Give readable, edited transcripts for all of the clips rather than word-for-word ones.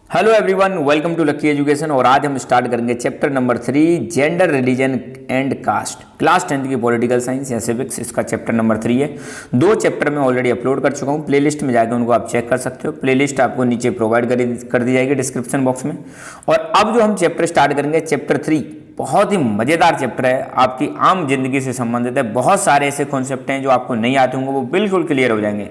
Hello everyone, welcome to Lucky Education. और आज हम स्टार्ट करेंगे chapter number 3 gender religion and caste, class 10th की पॉलिटिकल साइंस या सिविक्स। इसका चैप्टर नंबर 3 है। 2 चैप्टर में ऑलरेडी अपलोड कर चुका हूँ, प्लेलिस्ट में जाकर उनको आप चेक कर सकते हो। प्लेलिस्ट आपको नीचे प्रोवाइड कर दी जाएगी डिस्क्रिप्शन बॉक्स में। और अब जो हम चैप्टर स्टार्ट करेंगे, चैप्टर 3 बहुत ही मज़ेदार चैप्टर है, आपकी आम जिंदगी से संबंधित है। बहुत सारे ऐसे कॉन्सेप्ट हैं जो आपको नहीं आते होंगे, वो बिल्कुल क्लियर हो जाएंगे।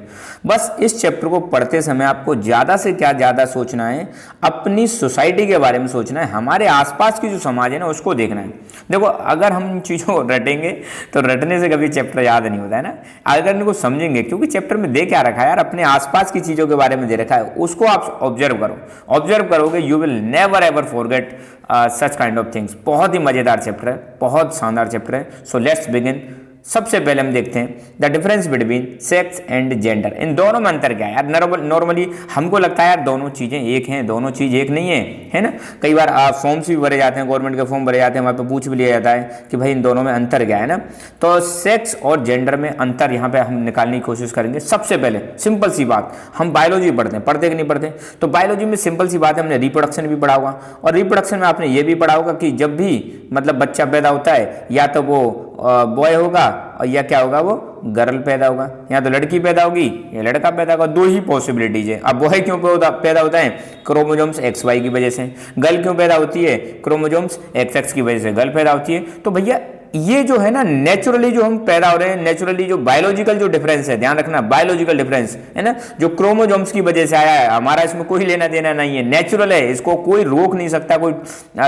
बस इस चैप्टर को पढ़ते समय आपको ज़्यादा से क्या ज़्यादा सोचना है, अपनी सोसाइटी के बारे में सोचना है, हमारे आसपास की जो समाज है ना उसको देखना है। देखो, अगर हम इन चीज़ों को रटेंगे तो रटने से कभी चैप्टर याद नहीं होता है ना। अगर इनको समझेंगे, क्योंकि चैप्टर में दे क्या रखा है यार, अपने आसपास की चीज़ों के बारे में दे रखा है, उसको आप ऑब्जर्व करो। ऑब्जर्व करोगे, you will never ever forget such kind of things. बहुत ही मजेदार चैप्टर है, बहुत शानदार चैप्टर है। So let's begin. सबसे पहले हम देखते हैं the difference between sex and gender. इन दोनों में अंतर क्या है यार। नॉर्मली हमको लगता है यार दोनों चीज़ें एक हैं, दोनों चीज़ एक नहीं है ना। कई बार फॉर्म्स भी भरे जाते हैं, गवर्नमेंट के फॉर्म भरे जाते हैं, वहाँ पे पूछ भी लिया जाता है कि भाई इन दोनों में अंतर क्या है ना। तो सेक्स और जेंडर में अंतर यहाँ पे हम निकालने की कोशिश करेंगे। सबसे पहले सिंपल सी बात, हम बायोलॉजी पढ़ते हैं, पढ़ते कि नहीं पढ़ते? तो बायोलॉजी में सिंपल सी बात है, हमने रिप्रोडक्शन भी पढ़ा होगा। और रिप्रोडक्शन में आपने ये भी पढ़ा होगा कि जब भी मतलब बच्चा पैदा होता है, या तो वो बॉय होगा और या क्या होगा, वो गर्ल पैदा होगा, या तो लड़की पैदा होगी या लड़का पैदा होगा। 2 ही पॉसिबिलिटीज है। अब बॉय क्यों पैदा होता है? क्रोमोजोम्स XY की वजह से। गर्ल क्यों पैदा होती है? क्रोमोजोम्स XX की वजह से गर्ल पैदा होती है। तो भैया ये जो है ना, नेचुरली जो हम पैदा हो रहे हैं, नेचुरली जो बायोलॉजिकल जो डिफरेंस है, ध्यान रखना, बायोलॉजिकल डिफरेंस है ना, जो क्रोमोजोम्स की वजह से आया है, हमारा इसमें कोई लेना देना नहीं है, नेचुरल है, इसको कोई रोक नहीं सकता, कोई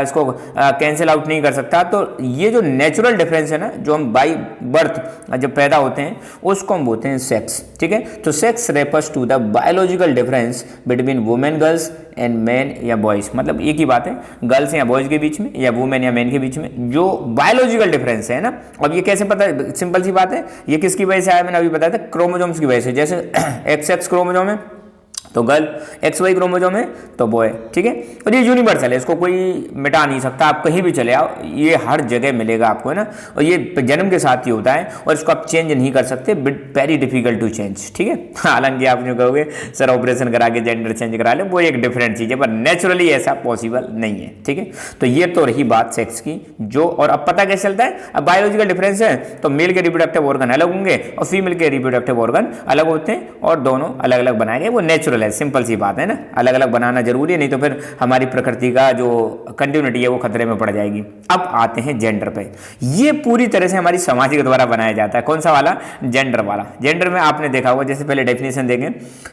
इसको कैंसिल आउट नहीं कर सकता। तो ये जो नेचुरल डिफरेंस है ना, जो हम बाई बर्थ जब पैदा होते हैं, उसको हम बोलते हैं सेक्स। ठीक है, तो sex refers to the biological difference between women girls and man या बॉयज। मतलब एक ही बात है, गर्ल्स या बॉयज के बीच में या वुमेन या मैन के बीच में जो बायोलॉजिकल डिफरेंस है ना। अब ये कैसे पता है? सिंपल सी बात है, ये किसकी वजह से आया? मैंने अभी बताया था, क्रोमोजोम्स की वजह से। जैसे XX क्रोमोजोम है तो गर्ल, XY क्रोमोजोम है तो बॉय। ठीक है, और ये यूनिवर्सल है, इसको कोई मिटा नहीं सकता। आप कहीं भी चले आओ, ये हर जगह मिलेगा आपको, है ना। और ये जन्म के साथ ही होता है और इसको आप चेंज नहीं कर सकते, वेरी डिफिकल्ट टू चेंज। ठीक है, हालांकि आप जो कहोगे सर ऑपरेशन करा के जेंडर चेंज करा ले, वो एक डिफरेंट चीज़ है, पर नेचुरली ऐसा पॉसिबल नहीं है। ठीक है, तो ये तो रही बात सेक्स की। जो और अब पता कैसे चलता है? अब बायोलॉजिकल डिफरेंस है तो मेल के रिप्रोडक्टिव ऑर्गन अलग होंगे और फीमेल के रिप्रोडक्टिव ऑर्गन अलग होते हैं, और दोनों अलग अलग बनाए गए, वो नेचुरल है। सिंपल सी बात है ना, अलग अलग बनाना जरूरी है, नहीं तो फिर हमारी प्रकृति का जो कंटिन्यूटी है वो खतरे में पड़ जाएगी। अब आते हैं जेंडर पे। ये पूरी तरह से हमारी समाज के द्वारा बनाया जाता है। कौन सा वाला? जेंडर वाला। जेंडर में आपने देखा होगा, जैसे पहले डेफिनेशन देंगे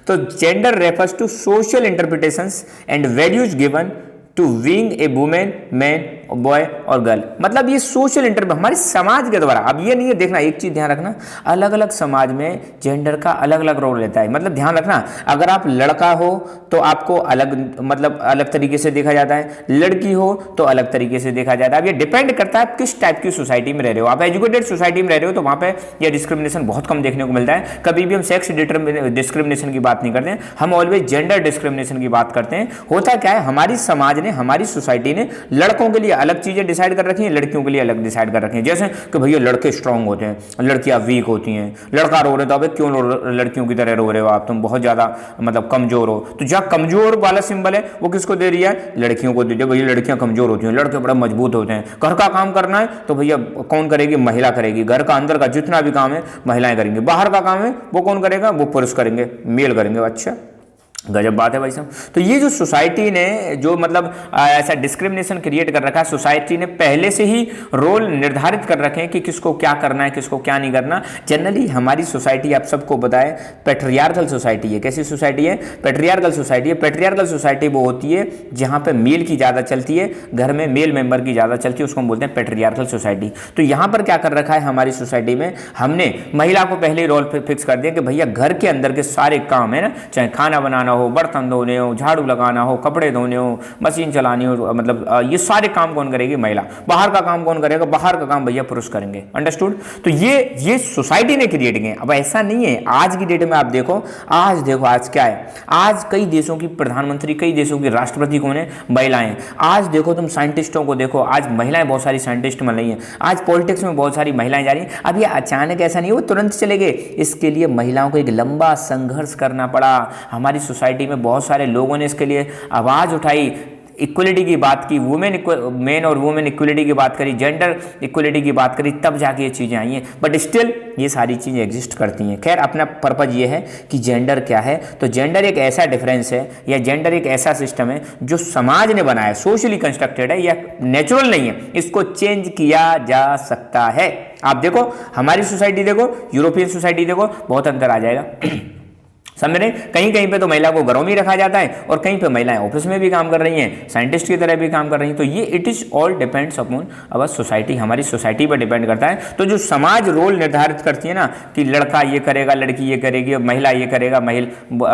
तो gender refers to social interpretations and values given to being a women, man, boy और गर्ल। मतलब ये सोशल हमारे समाज के द्वारा। अब ये नहीं है, देखना एक चीज ध्यान रखना, अलग अलग समाज में जेंडर का अलग अलग रोल रहता है। मतलब ध्यान रखना, अगर आप लड़का हो तो आपको अलग, मतलब अलग तरीके से देखा जाता है, लड़की हो तो अलग तरीके से देखा जाता है। अब ये डिपेंड करता है आप किस टाइप की सोसाइटी में रह रहे हो। आप एजुकेटेड सोसाइटी में रह रहे हो तो वहां पर यह डिस्क्रिमिनेशन बहुत कम देखने को मिलता है। कभी भी हम सेक्स डिस्क्रिमिनेशन की बात नहीं करते हैं, हम ऑलवेज जेंडर डिस्क्रिमिनेशन की बात करते हैं। होता क्या है, हमारी समाज ने, हमारी सोसाइटी ने लड़कों के लिए अलग चीजें डिसाइड कर रखी हैं, लड़कियों के लिए अलग डिसाइड कर रखी हैं। जैसे कि भैया लड़के स्ट्रांग होते हैं, लड़कियां वीक होती हैं। लड़का रो रहे तो अबे क्यों लड़कियों की तरह रो रहे हो आप, तुम बहुत ज्यादा मतलब कमजोर हो। तो जहां कमजोर वाला सिंबल है वो किसको दे रही है? लड़कियों को दे। भैया लड़कियां कमजोर होती हैं, लड़के बड़ा मजबूत होते हैं। घर का काम करना है तो भैया कौन करेगी? महिला करेगी। घर का अंदर का जितना भी काम है महिलाएं करेंगी। बाहर का काम है वो कौन करेगा? वो पुरुष करेंगे, मेल करेंगे। अच्छा, गजब बात है भाई साहब। तो ये जो सोसाइटी ने जो मतलब ऐसा डिस्क्रिमिनेशन क्रिएट कर रखा है, सोसाइटी ने पहले से ही रोल निर्धारित कर रखे हैं कि किसको क्या करना है, किसको क्या नहीं करना। जनरली हमारी सोसाइटी, आप सबको बताएं, पैट्रियार्कल सोसाइटी है। कैसी सोसाइटी है? पैट्रियार्कल सोसाइटी है। पैट्रियार्कल सोसाइटी वो होती है जहां पे मेल की ज़्यादा चलती है, घर में मेल मेंबर की ज़्यादा चलती है, उसको हम बोलते हैं पैट्रियार्कल सोसाइटी। तो यहाँ पर क्या कर रखा है हमारी सोसाइटी में, हमने महिला को पहले ही रोल फिक्स कर दिया कि भैया घर के अंदर के सारे काम है ना, चाहे खाना बनाना हो, बर्तन धोने हो, झाड़ू लगाना हो, कपड़े धोने हो, मशीन चलानी हो, मतलब ये सारे काम कौन करेगी? महिला। बाहर का काम कौन करेगा? बाहर का काम भैया पुरुष करेंगे। अंडरस्टूड? तो ये सोसाइटी ने क्रिएट किए। अब ऐसा नहीं है, आज की डेट में आप देखो, आज देखो आज क्या है, आज कई देशों की प्रधानमंत्री, कई देशों की राष्ट्रपति कौन है? महिलाएं। आज देखो तुम साइंटिस्टों को देखो, आज महिलाएं बहुत सारी साइंटिस्ट बन रही हैं। आज पॉलिटिक्स में बहुत सारी महिलाएं जा रही हैं। अब ये अचानक ऐसा नहीं है वो तुरंत चले गए, इसके लिए महिलाओं को एक लंबा संघर्ष करना पड़ा। हमारी सोसाइटी सोसाइटी में बहुत सारे लोगों ने इसके लिए आवाज़ उठाई, इक्वलिटी की बात की, मेन और वुमेन इक्वलिटी की बात करी, जेंडर इक्वलिटी की बात करी, तब जाके ये चीज़ें आई हैं। बट स्टिल ये सारी चीज़ें एग्जिस्ट करती हैं। खैर, अपना पर्पज़ ये है कि जेंडर क्या है, तो जेंडर एक ऐसा डिफरेंस है या जेंडर एक ऐसा सिस्टम है जो समाज ने बनाया, सोशली कंस्ट्रक्टेड है या नेचुरल नहीं है, इसको चेंज किया जा सकता है। आप देखो हमारी सोसाइटी देखो, यूरोपियन सोसाइटी देखो, बहुत अंतर आ जाएगा। समझ रहे, कहीं कहीं पे तो महिला को घरों में ही रखा जाता है और कहीं पे महिलाएं ऑफिस में भी काम कर रही हैं, साइंटिस्ट की तरह भी काम कर रही हैं। तो ये it is all depends upon our society, हमारी सोसाइटी पर डिपेंड करता है। तो जो समाज रोल निर्धारित करती है ना कि लड़का ये करेगा, लड़की ये करेगी, महिला ये करेगा,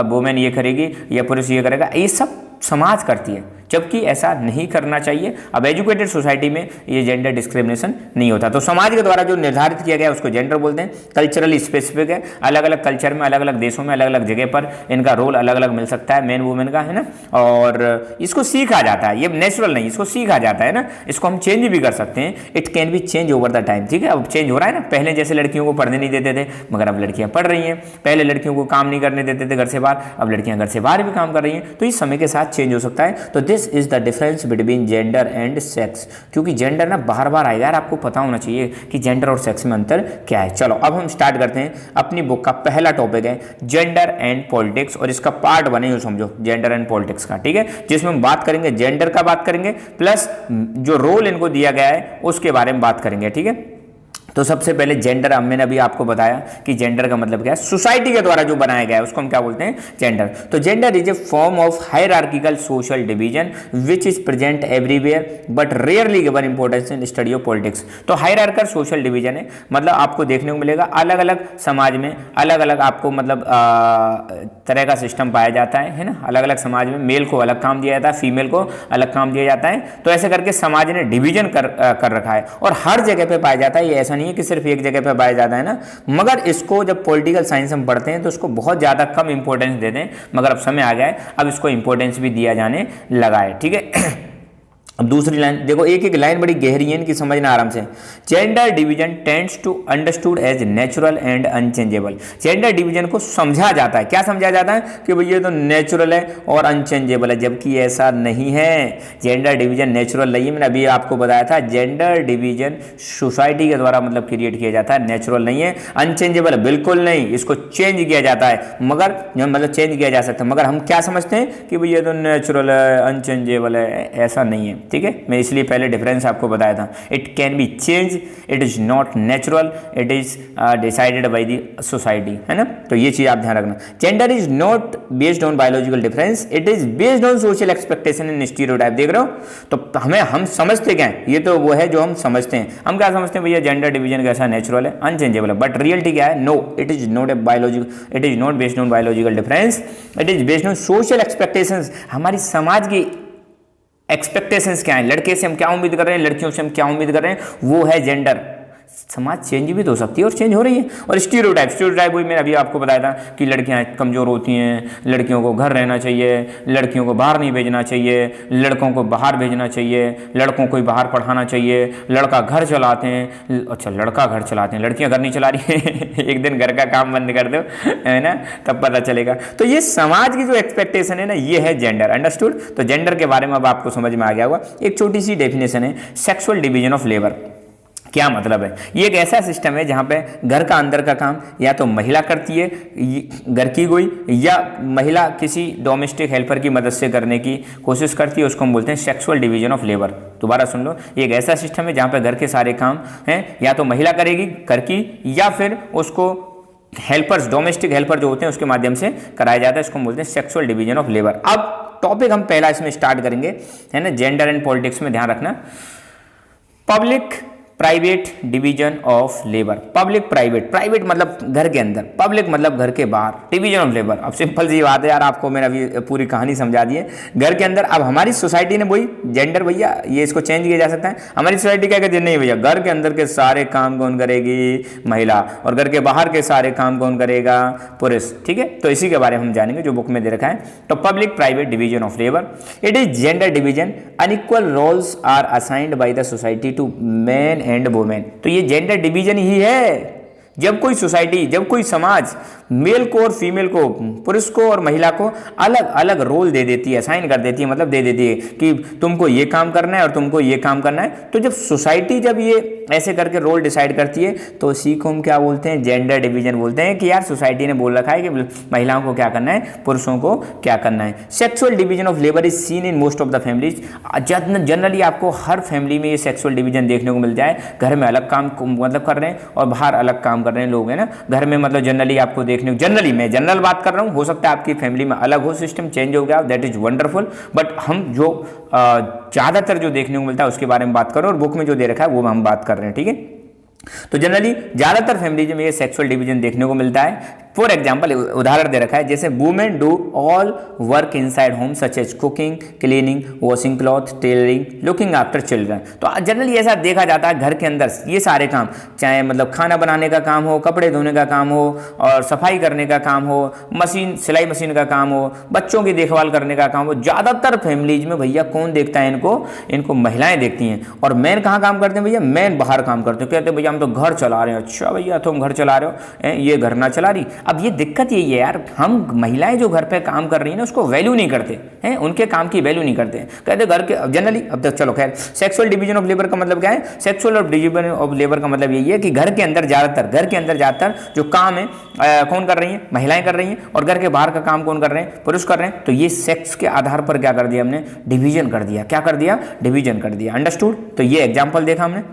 वुमेन ये करेगी या पुरुष ये करेगा, ये सब समाज करती है, जबकि ऐसा नहीं करना चाहिए। अब एजुकेटेड सोसाइटी में ये जेंडर डिस्क्रिमिनेशन नहीं होता। तो समाज के द्वारा जो निर्धारित किया गया उसको जेंडर बोलते हैं। कल्चरली स्पेसिफिक है, अलग अलग कल्चर में, अलग अलग देशों में, अलग अलग जगह पर इनका रोल अलग अलग मिल सकता है, मेन वुमेन का, है ना। और इसको सीखा जाता है, ये नेचुरल नहीं, इसको सीखा जाता है ना, इसको हम चेंज भी कर सकते हैं। It can be change over the time, ठीक है। अब चेंज हो रहा है ना, पहले जैसे लड़कियों को पढ़ने नहीं देते थे, मगर अब लड़कियां पढ़ रही हैं। पहले लड़कियों को काम नहीं करने देते थे घर से बाहर, अब लड़कियां घर से बाहर भी काम कर रही हैं। तो इस समय के साथ चेंज हो सकता है। तो this is the difference between gender and sex, क्योंकि जेंडर ना बार बार आएगा यार, आपको पता होना चाहिए कि जेंडर और सेक्स में अंतर क्या है। चलो अब हम स्टार्ट करते हैं। अपनी बुक का पहला टॉपिक है जेंडर एंड पॉलिटिक्स, और इसका पार्ट बने समझो जेंडर एंड पॉलिटिक्स का, ठीक है, जिसमें हम बात करेंगे जेंडर का, बात करेंगे प्लस जो रोल इनको दिया गया है उसके बारे में बात करेंगे, ठीक है। तो सबसे पहले जेंडर, मैंने अभी आपको बताया कि जेंडर का मतलब क्या है, सोसाइटी के द्वारा जो बनाया गया है उसको हम क्या बोलते हैं, जेंडर। तो gender is a form of hierarchical social division which is present everywhere but rarely given importance in study of politics. तो हायरार्किकल सोशल डिवीजन है, मतलब आपको देखने को मिलेगा अलग अलग समाज में अलग अलग आपको मतलब तरह का सिस्टम पाया जाता है ना। अलग अलग समाज में मेल को अलग काम दिया जाता है, फीमेल को अलग काम दिया जाता है। तो ऐसे करके समाज ने डिवीजन कर रखा है और हर जगह पे पाया जाता है। ये ऐसा नहीं है कि सिर्फ एक जगह पे पाया जाता है ना, मगर इसको जब पॉलिटिकल साइंस हम पढ़ते हैं तो इसको बहुत ज़्यादा कम इंपॉर्टेंस देते हैं, मगर अब समय आ गया है, अब इसको इंपॉर्टेंस भी दिया जाने लगा है, ठीक है। अब दूसरी लाइन देखो, एक एक लाइन बड़ी गहरी है, इनकी समझना आराम से। Gender division tends to understood as natural and unchangeable. Gender division को समझा जाता है, क्या समझा जाता है कि भाई ये तो नेचुरल है और अनचेंजेबल है, जबकि ऐसा नहीं है। जेंडर डिवीजन नेचुरल नहीं है, मैंने अभी आपको बताया था। जेंडर डिवीजन सोसाइटी के द्वारा मतलब क्रिएट किया जाता है, नेचुरल नहीं है। अनचेंजेबल बिल्कुल नहीं, इसको चेंज किया जाता है, मगर मतलब चेंज किया जा सकता है, मगर हम क्या समझते हैं कि भाई ये तो नेचुरल है, अनचेंजेबल है, ऐसा नहीं है, ठीक है। मैं इसलिए पहले डिफरेंस आपको बताया था। It can be change, it is not natural, it is decided by the society, है ना। तो ये चीज आप ध्यान रखना। Gender is not based on biological difference, it is based on social expectation and stereotype. देख रहे हो, तो हम समझते क्या है, ये तो वो है जो हम समझते हैं। हम क्या समझते हैं, भैया जेंडर डिवीजन कैसा नेचुरल है, अनचेंजेबल है, बट रियलिटी क्या है, no, it is not a biological, it is not based on biological difference, it is based on social expectations. हमारी समाज की एक्सपेक्टेशंस क्या है, लड़के से हम क्या उम्मीद कर रहे हैं, लड़कियों से हम क्या उम्मीद कर रहे हैं, वो है जेंडर। समाज चेंज भी तो हो सकती है और चेंज हो रही है। और स्टीरियोटाइप वही मैंने अभी आपको बताया था कि लड़कियां कमज़ोर होती हैं, लड़कियों को घर रहना चाहिए, लड़कियों को बाहर नहीं भेजना चाहिए, लड़कों को बाहर भेजना चाहिए, लड़कों को ही बाहर पढ़ाना चाहिए, लड़का घर चलाते हैं। अच्छा, लड़का घर चलाते हैं, लड़कियां घर नहीं चला रही हैं। एक दिन घर का काम बंद कर दो, है ना, तब पता चलेगा। तो ये समाज की जो एक्सपेक्टेशन है ना, ये है जेंडर। अंडरस्टूड। तो जेंडर के बारे में अब आपको समझ में आ गया होगा। एक छोटी सी डेफिनेशन है, सेक्सुअल डिवीजन ऑफ लेबर। क्या मतलब है, ये एक ऐसा सिस्टम है जहाँ पे घर का अंदर का काम या तो महिला करती है, घर की कोई, या महिला किसी डोमेस्टिक हेल्पर की मदद से करने की कोशिश करती है, उसको हम बोलते हैं सेक्सुअल डिवीजन ऑफ लेबर। दोबारा सुन लो, ये एक ऐसा सिस्टम है जहाँ पे घर के सारे काम हैं या तो महिला करेगी घर की, या फिर उसको हेल्पर्स, डोमेस्टिक हेल्पर जो होते हैं उसके माध्यम से कराया जाता है, इसको हम बोलते हैं सेक्सुअल डिवीजन ऑफ लेबर। अब टॉपिक हम पहला इसमें स्टार्ट करेंगे, है ना, जेंडर एंड पॉलिटिक्स में ध्यान रखना। Public private division of labour. Public private मतलब घर के अंदर, पब्लिक मतलब घर के बाहर, डिवीजन ऑफ लेबर। अब सिंपल सी बात है यार, आपको मैंने अभी पूरी कहानी समझा दी है। घर के अंदर, अब हमारी सोसाइटी ने वही जेंडर, भैया ये इसको चेंज किया जा सकता है। हमारी सोसाइटी क्या कहती है, नहीं भैया घर के अंदर के सारे काम कौन करेगी, महिला, और घर के बाहर के सारे काम कौन करेगा, पुरुष, ठीक है। तो इसी के बारे में हम जानेंगे जो बुक में दे रखा है। तो public private division of labour, it is gender division, unequal roles are assigned by the society to man and women. तो ये जेंडर डिवीजन ही है जब कोई सोसाइटी, जब कोई समाज मेल को और फीमेल को, पुरुष को और महिला को अलग अलग रोल दे देती है, असाइन कर देती है, मतलब दे देती है कि तुमको ये काम करना है और तुमको ये काम करना है, तो जब सोसाइटी जब ये ऐसे करके रोल डिसाइड करती है तो इसी को हम क्या बोलते हैं, जेंडर डिवीजन बोलते हैं कि यार सोसाइटी ने बोल रखा है कि महिलाओं को क्या करना है, पुरुषों को क्या करना है। Sexual division of labour is seen in most of the families. Generally आपको हर फैमिली में ये सेक्सुअल डिवीजन देखने को मिल जाए, घर में अलग काम मतलब कर रहे हैं और बाहर अलग काम कर रहे हैं लोग, है ना। घर में मतलब जनरली आपको देखने, जनरली मैं जनरल बात कर रहा हूँ, हो सकता है आपकी फैमिली में अलग हो, सिस्टम चेंज हो गया, दैट इज वंडरफुल, बट हम जो ज़्यादातर जो देखने को मिलता है उसके बारे में बात करो और बुक में जो दे रखा है वो हम बात कर रहे हैं, ठीक है। तो जनरली ज़्यादातर फैमिलीज में ये सेक्सुअल डिवीजन देखने को मिलता है। फॉर एग्जाम्पल उदाहरण दे रखा है, जैसे women do all work inside home such as cooking, cleaning, washing cloth, tailoring, looking after children. तो जनरली ऐसा देखा जाता है घर के अंदर ये सारे काम, चाहे मतलब खाना बनाने का काम हो, कपड़े धोने का काम हो और सफाई करने का काम हो, मशीन सिलाई मशीन का काम हो, बच्चों की देखभाल करने का काम हो, ज़्यादातर फैमिलीज में भैया कौन देखता है इनको महिलाएं देखती हैं। और मैन कहाँ काम करते हैं भैया, मैन बाहर काम करते हैं, कहते हैं भैया हम तो घर चला रहे हैं। अच्छा भैया तुम घर चला रहे हो, ये घर ना चला रही। अब ये दिक्कत यही है यार, हम महिलाएं जो घर पे काम कर रही हैं ना उसको वैल्यू नहीं करते हैं, उनके काम की वैल्यू नहीं करते, कहते घर के जनरली। अब तक चलो खैर, सेक्सुअल डिवीजन ऑफ लेबर का मतलब क्या है, सेक्सुअल डिवीजन ऑफ लेबर का मतलब यही है कि घर के अंदर ज़्यादातर जो काम है कौन कर रही है, महिलाएं कर रही हैं, और घर के बाहर का काम कौन कर रहे हैं, पुरुष कर रहे हैं। तो ये सेक्स के आधार पर क्या कर दिया हमने, डिवीजन कर दिया। क्या कर दिया, डिवीजन कर दिया। अंडरस्टूड। तो ये एग्जाम्पल देखा हमने।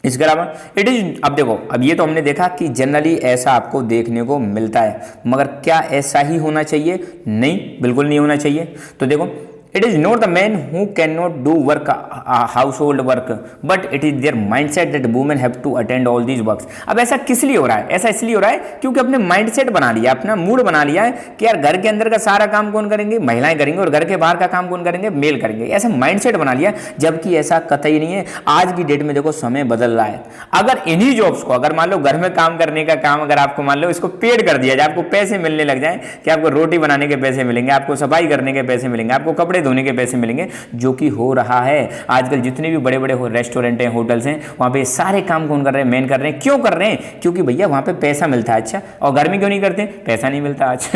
इसके अलावा इट इज, अब देखो, अब ये तो हमने देखा कि जनरली ऐसा आपको देखने को मिलता है, मगर क्या ऐसा ही होना चाहिए, नहीं, बिल्कुल नहीं होना चाहिए। तो देखो, it is not the man who can not do work household work, but it is their mindset that women have to attend all these works. अब ऐसा किस लिए हो रहा है, ऐसा इसलिए हो रहा है क्योंकि अपने माइंडसेट बना लिया, अपना मूड बना लिया है कि यार घर के अंदर का सारा काम कौन करेंगे, महिलाएं करेंगे, और घर के बाहर का काम कौन करेंगे, मेल करेंगे। ऐसा माइंडसेट बना लिया, जबकि ऐसा कतई नहीं है। आज की डेट में देखो समय बदल रहा है। अगर इन्हीं जॉब्स को, अगर मान लो घर में काम करने का काम अगर आपको मान लो इसको पेड कर दिया जाए, आपको पैसे मिलने लग जाए कि आपको रोटी बनाने के पैसे मिलेंगे, आपको सफाई करने के पैसे मिलेंगे, आपको कपड़े धोने के पैसे मिलेंगे, जो कि हो रहा है आजकल। जितने भी बड़े बड़े रेस्टोरेंट हैं, होटल्स हैं, वहां पे सारे काम कौन कर रहे हैं, मेन कर रहे हैं। क्यों कर रहे हैं, क्योंकि भैया वहां पे पैसा मिलता है। अच्छा, और घर में क्यों नहीं करते, पैसा नहीं मिलता आज।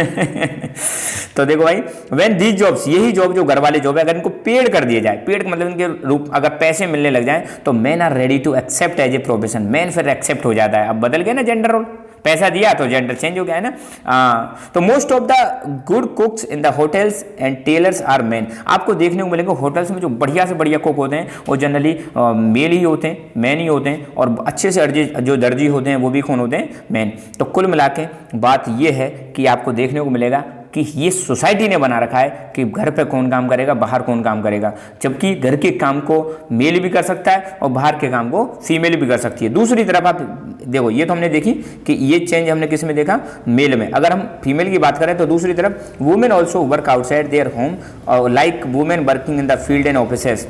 तो देखो भाई, व्हेन दीज जॉब्स, यही जॉब जो घर वाले जॉब है, अगर इनको पेड कर दिया जाए, पेड मतलब इनके रूप अगर पैसे मिलने लग जाए, तो man are ready to accept as a profession. Man फिर एक्सेप्ट हो जाता है। अब बदल गया ना जेंडर रोल, पैसा दिया तो जेंडर चेंज हो गया है ना। तो most of the good cooks in the hotels and tailors are men. आपको देखने को मिलेंगे होटल्स में जो बढ़िया से बढ़िया कुक होते हैं वो जनरली मेल ही होते हैं, मैन ही होते हैं, और अच्छे से जो दर्जी होते हैं वो भी कौन होते हैं, मैन। तो कुल मिला के बात ये है कि आपको देखने को मिलेगा कि ये सोसाइटी ने बना रखा है कि घर पे कौन काम करेगा, बाहर कौन काम करेगा, जबकि घर के काम को मेल भी कर सकता है और बाहर के काम को फीमेल भी कर सकती है। दूसरी तरफ आप देखो, ये तो हमने देखी कि ये चेंज हमने किस में देखा, मेल में। अगर हम फीमेल की बात करें तो दूसरी तरफ women also work outside their home like women working in the field and offices.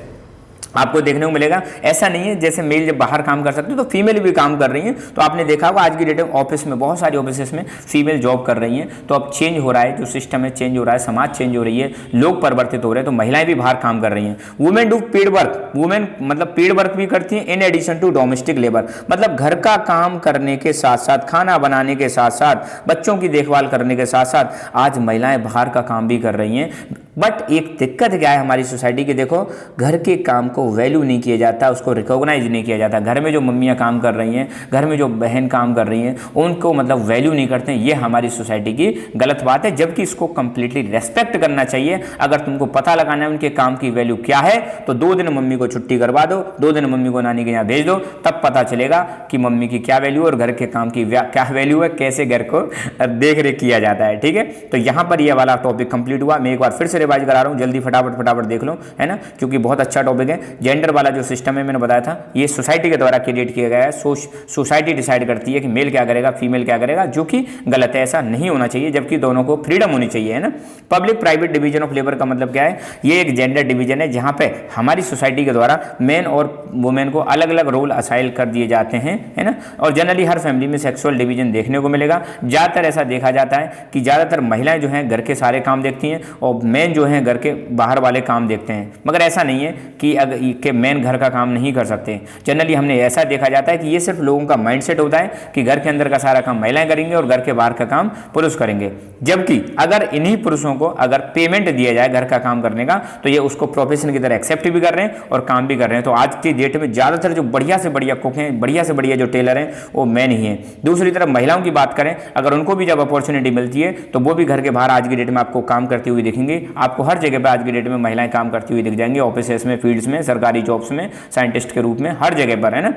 आपको देखने को मिलेगा, ऐसा नहीं है जैसे मेल जब बाहर काम कर सकते हैं तो फीमेल भी काम कर रही हैं। तो आपने देखा होगा आज की डेट में ऑफिस में, बहुत सारी ऑफिस में फीमेल जॉब कर रही हैं। तो अब चेंज हो रहा है, जो सिस्टम है चेंज हो रहा है, समाज चेंज हो रही है, लोग परिवर्तित हो रहे हैं, तो महिलाएं भी बाहर काम कर रही हैं। Women do paid work, women मतलब पेड वर्क भी करती हैं in addition to domestic labour. मतलब घर का काम करने के साथ साथ, खाना बनाने के साथ साथ, बच्चों की देखभाल करने के साथ साथ आज महिलाएं बाहर का काम भी कर रही हैं। बट एक दिक्कत क्या है हमारी सोसाइटी की, देखो घर के काम को वैल्यू नहीं किया जाता, उसको रिकॉग्नाइज नहीं किया जाता। घर में जो मम्मियाँ काम कर रही हैं, घर में जो बहन काम कर रही हैं, उनको मतलब वैल्यू नहीं करते हैं। ये हमारी सोसाइटी की गलत बात है, जबकि इसको कंप्लीटली रेस्पेक्ट करना चाहिए। अगर तुमको पता लगाना है उनके काम की वैल्यू क्या है, तो 2 दिन मम्मी को छुट्टी करवा दो, 2 दिन मम्मी को नानी के यहाँ भेज दो, तब पता चलेगा कि मम्मी की क्या वैल्यू है और घर के काम की क्या वैल्यू है, कैसे घर को देख रेख किया जाता है। ठीक है, तो यहाँ पर ये वाला टॉपिक कंप्लीट हुआ। मैं एक बार फिर से रिवाइज करा रहा हूँ, जल्दी फटाफट देख लो, है ना, क्योंकि बहुत अच्छा टॉपिक है। जेंडर वाला जो सिस्टम है मैंने बताया था, ये सोसाइटी के द्वारा क्रिएट किया गया है। सोसाइटी डिसाइड करती है कि मेल क्या करेगा, फीमेल क्या करेगा, जो कि गलत है, ऐसा नहीं होना चाहिए, जबकि दोनों को फ्रीडम होनी चाहिए, है ना। Public private division of labour का मतलब क्या है, ये एक जेंडर डिवीजन है जहां पे हमारी सोसाइटी के द्वारा मेन और वुमेन को अलग अलग रोल असाइन कर दिए जाते हैं, है ना। और जनरली हर फैमिली में सेक्सुअल डिवीजन देखने को मिलेगा। ज़्यादातर ऐसा देखा जाता है कि ज़्यादातर महिलाएं जो हैं घर के सारे काम देखती हैं और मेन जो हैं घर के बाहर वाले काम देखते हैं, मगर ऐसा नहीं है कि अगर के मेन घर का काम नहीं कर सकते। जनरली हमने ऐसा देखा जाता है कि ये सिर्फ लोगों का माइंडसेट होता है कि घर के अंदर का सारा काम महिलाएं करेंगे और घर के बाहर का काम पुरुष करेंगे, जबकि अगर इन्हीं पुरुषों को अगर पेमेंट दिया जाए घर का काम करने का तो ये उसको प्रोफेशन की तरह एक्सेप्ट भी कर रहे हैं और काम भी कर रहे हैं। तो आज की डेट में ज़्यादातर जो बढ़िया से बढ़िया कुक हैं, बढ़िया से बढ़िया जो टेलर हैं, वो मैन ही हैं। दूसरी तरफ महिलाओं की बात करें, अगर उनको भी जब अपॉर्चुनिटी मिलती है तो वो भी घर के बाहर आज की डेट में आपको काम करती हुई दिखेंगी। आपको हर जगह पर आज की डेट में महिलाएं काम करती हुई दिख जाएंगी, ऑफिसेस में, फील्ड्स में, सरकारी जॉब्स में, साइंटिस्ट के रूप में, हर जगह पर, है ना।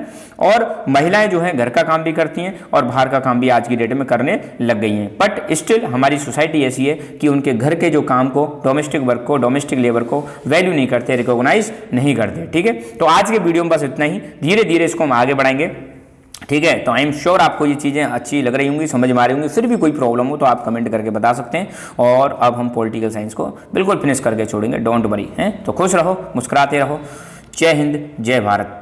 और महिलाएं जो है घर का काम भी करती हैं और बाहर का काम भी आज की डेट में करने लग गई हैं। बट स्टिल हमारी सोसाइटी ऐसी है कि उनके घर के जो काम को, डोमेस्टिक वर्क को, डोमेस्टिक लेबर को वैल्यू नहीं करते, रिकॉग्नाइज नहीं करते। ठीक है, तो आज के वीडियो में बस इतना ही। धीरे धीरे इसको हम आगे बढ़ाएंगे। ठीक है, तो आई एम श्योर आपको ये चीज़ें अच्छी लग रही होंगी, समझ में आ रही होंगी। फिर भी कोई प्रॉब्लम हो तो आप कमेंट करके बता सकते हैं। और अब हम पॉलिटिकल साइंस को बिल्कुल फिनिश करके छोड़ेंगे, डोंट वरी। हैं तो खुश रहो, मुस्कुराते रहो। जय हिंद, जय भारत।